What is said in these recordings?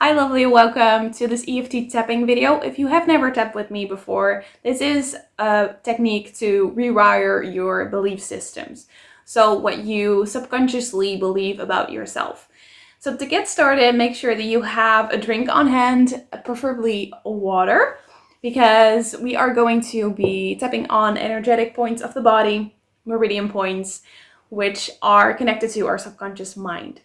Hi lovely, welcome to this EFT tapping video. If you have never tapped with me before, this is a technique to rewire your belief systems. So what you subconsciously believe about yourself. So to get started, make sure that you have a drink on hand, preferably water, because we are going to be tapping on energetic points of the body, meridian points, which are connected to our subconscious mind.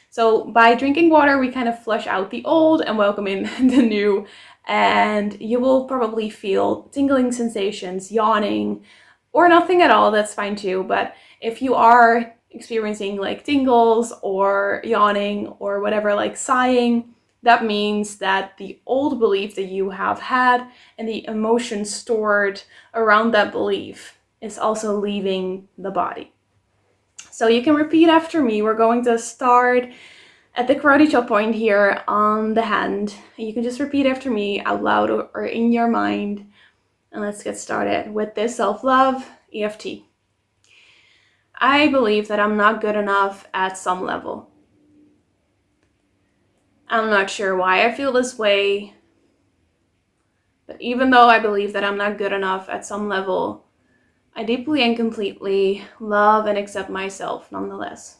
So by drinking water, we kind of flush out the old and welcome in the new. And you will probably feel tingling sensations, yawning, or nothing at all. That's fine too. But if you are experiencing like tingles or yawning or whatever, like sighing, that means that the old belief that you have had and the emotion stored around that belief is also leaving the body. So you can repeat after me. We're going to start at the karate chop point here on the hand. You can just repeat after me out loud or in your mind. And let's get started with this self-love EFT. I believe that I'm not good enough at some level. I'm not sure why I feel this way, but even though I believe that I'm not good enough at some level, I deeply and completely love and accept myself nonetheless.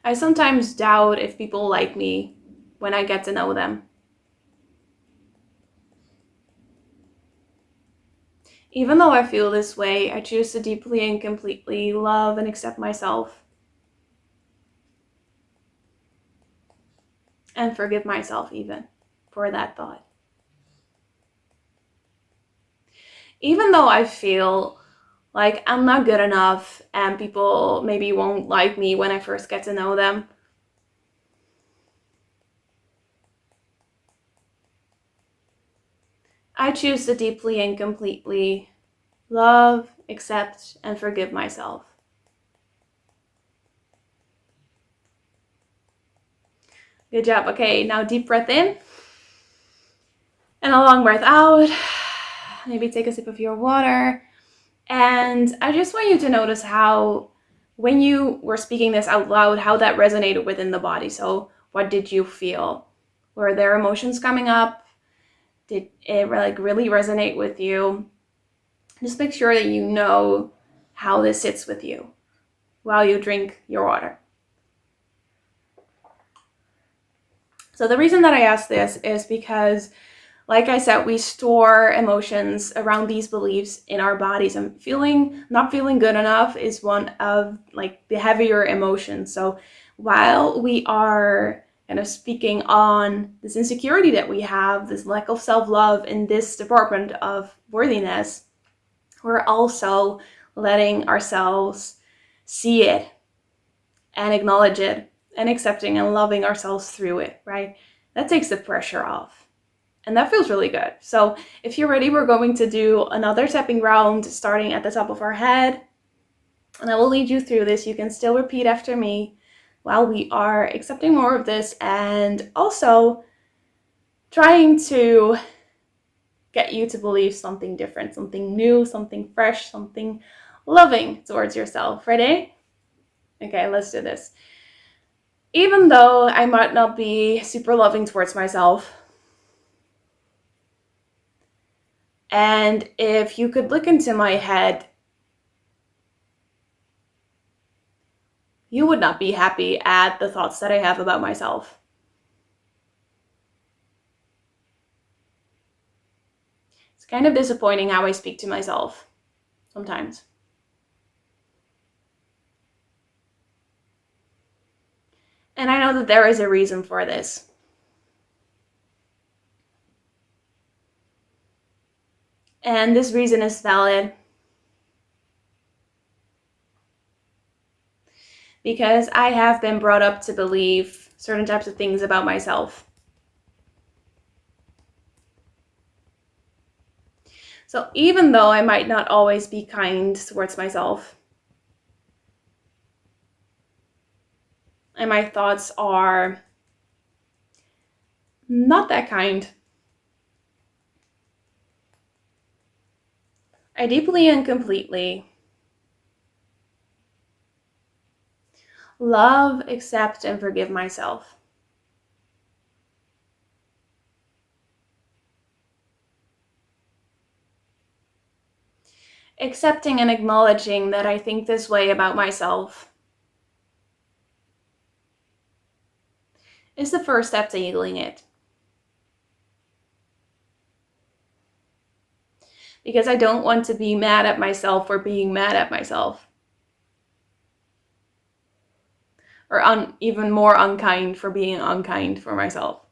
I sometimes doubt if people like me when I get to know them. Even though I feel this way, I choose to deeply and completely love and accept myself and forgive myself even for that thought. Even though I feel like I'm not good enough and people maybe won't like me when I first get to know them, I choose to deeply and completely love, accept, and forgive myself. Good job. Okay, now deep breath in and a long breath out. Maybe take a sip of your water. And I just want you to notice how, when you were speaking this out loud, how that resonated within the body. So what did you feel? Were there emotions coming up? Did it really resonate with you? Just make sure that you know how this sits with you while you drink your water. So the reason that I asked this is because, like I said, we store emotions around these beliefs in our bodies, and not feeling good enough is one of like the heavier emotions. So while we are kind of speaking on this insecurity that we have, this lack of self-love in this department of worthiness, we're also letting ourselves see it and acknowledge it and accepting and loving ourselves through it, right? That takes the pressure off. And that feels really good. So if you're ready, we're going to do another tapping round starting at the top of our head. And I will lead you through this. You can still repeat after me while we are accepting more of this and also trying to get you to believe something different, something new, something fresh, something loving towards yourself. Ready? Okay, let's do this. Even though I might not be super loving towards myself, and if you could look into my head, you would not be happy at the thoughts that I have about myself. It's kind of disappointing how I speak to myself sometimes. And I know that there is a reason for this. And this reason is valid because I have been brought up to believe certain types of things about myself. So even though I might not always be kind towards myself, and my thoughts are not that kind, I deeply and completely Love, accept, and forgive myself. Accepting and acknowledging that I think this way about myself is the first step to healing it. Because I don't want to be mad at myself for being mad at myself. Or even more unkind for being unkind for myself.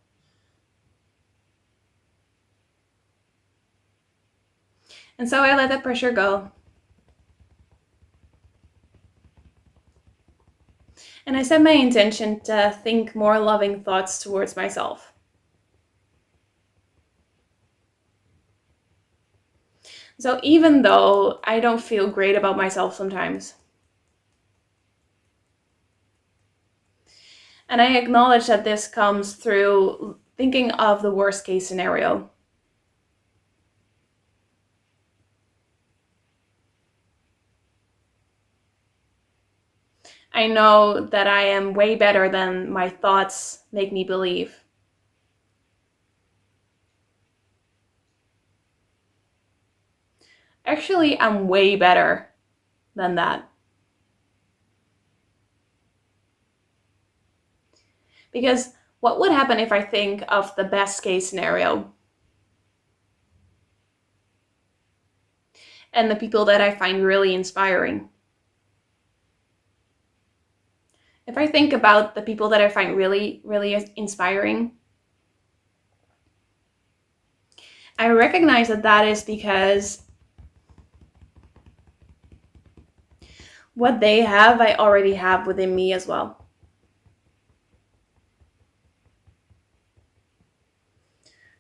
And so I let that pressure go. And I set my intention to think more loving thoughts towards myself. So even though I don't feel great about myself sometimes, and I acknowledge that this comes through thinking of the worst case scenario. I know that I am way better than my thoughts make me believe. Actually, I'm way better than that. Because what would happen if I think of the best case scenario? And the people that I find really inspiring. If I think about the people that I find really, really inspiring, I recognize that that is because what they have, I already have within me as well.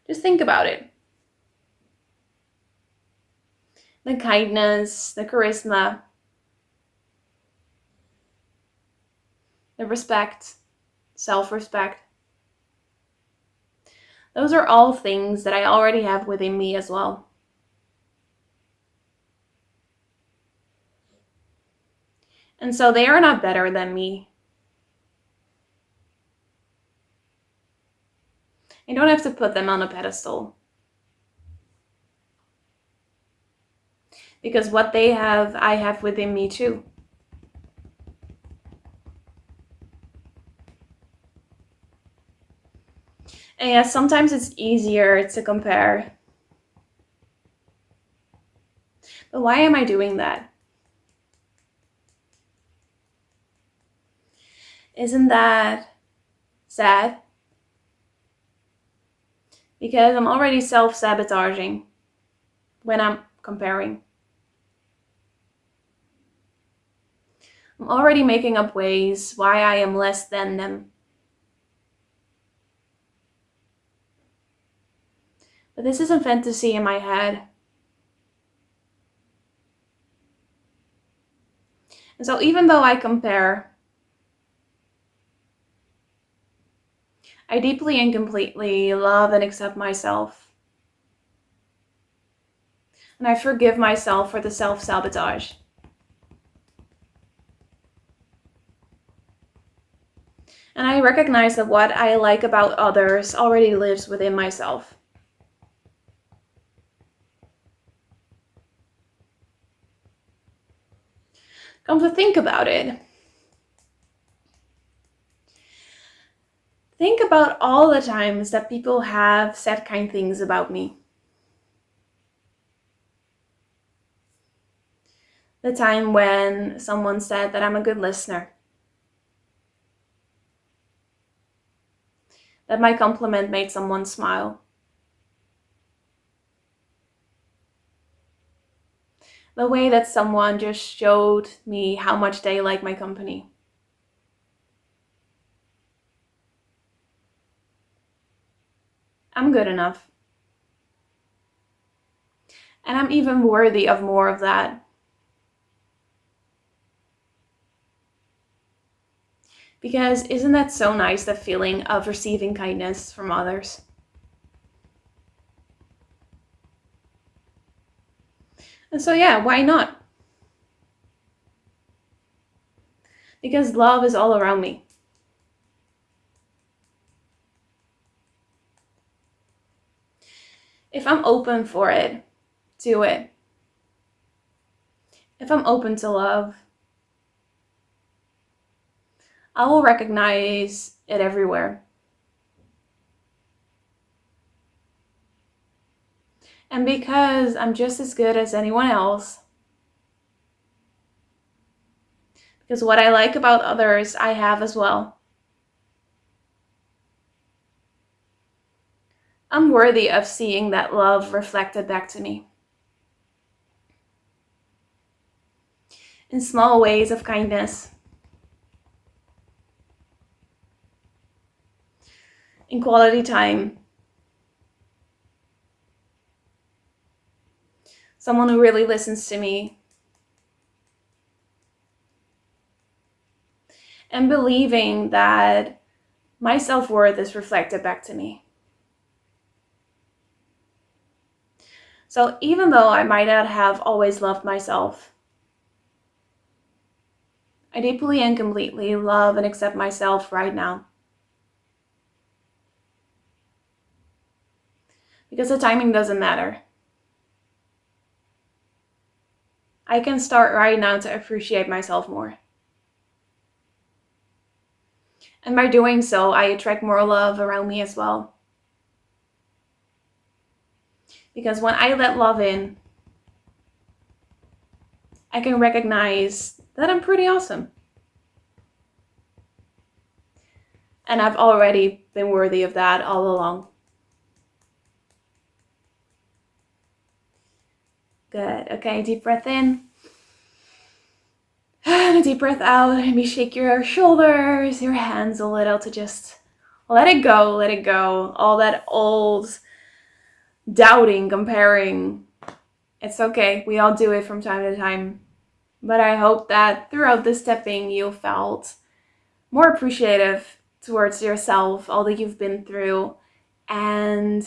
Just think about it. The kindness, the charisma, the respect, self-respect. Those are all things that I already have within me as well. And so they are not better than me. I don't have to put them on a pedestal. Because what they have, I have within me too. And yes, sometimes it's easier to compare. But why am I doing that? Isn't that sad? Because I'm already self-sabotaging when I'm comparing. I'm already making up ways why I am less than them. But this is a fantasy in my head. And so even though I compare, I deeply and completely love and accept myself. And I forgive myself for the self-sabotage. And I recognize that what I like about others already lives within myself. Come to think about it. Think about all the times that people have said kind things about me. The time when someone said that I'm a good listener. That my compliment made someone smile. The way that someone just showed me how much they like my company. I'm good enough. And I'm even worthy of more of that. Because isn't that so nice, the feeling of receiving kindness from others? And so yeah, why not? because love is all around me. If I'm open for it, do it. If I'm open to love, I will recognize it everywhere. And because I'm just as good as anyone else, because what I like about others, I have as well. I'm worthy of seeing that love reflected back to me. In small ways of kindness. In quality time. Someone who really listens to me. And believing that my self-worth is reflected back to me. So even though I might not have always loved myself, I deeply and completely love and accept myself right now. Because the timing doesn't matter. I can start right now to appreciate myself more. And by doing so, I attract more love around me as well. Because when I let love in, I can recognize that I'm pretty awesome. And I've already been worthy of that all along. Good. Okay, deep breath in. And a deep breath out. Maybe shake your shoulders, your hands a little to just let it go, let it go. All that old doubting, comparing. It's okay. We all do it from time to time. But I hope that throughout this stepping, you felt more appreciative towards yourself, all that you've been through, and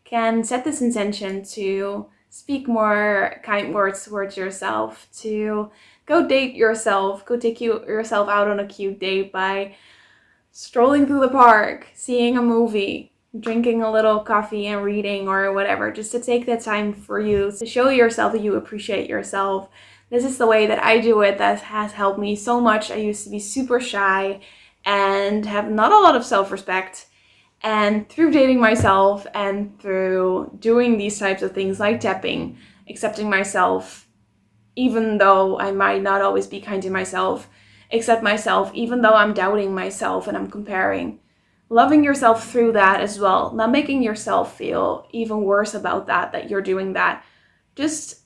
can set this intention to speak more kind words towards yourself, to go date yourself, go take yourself out on a cute date by strolling through the park, seeing a movie, drinking a little coffee and reading or whatever, just to take that time for you to show yourself that you appreciate yourself. This is the way that I do it that has helped me so much. I used to be super shy and have not a lot of self-respect. And through dating myself and through doing these types of things like tapping, accepting myself, even though I might not always be kind to myself, accept myself, even though I'm doubting myself and I'm comparing. Loving yourself through that as well, not making yourself feel even worse about that you're doing that. Just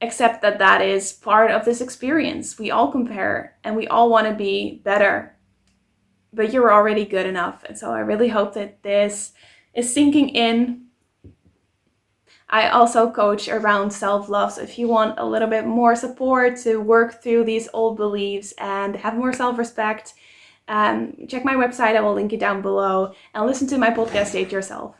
accept that that is part of this experience. We all compare and we all want to be better. But you're already good enough. And so I really hope that this is sinking in. I also coach around self-love. So if you want a little bit more support to work through these old beliefs and have more self-respect, check my website. I will link it down below. And listen to my podcast, Date Yourself.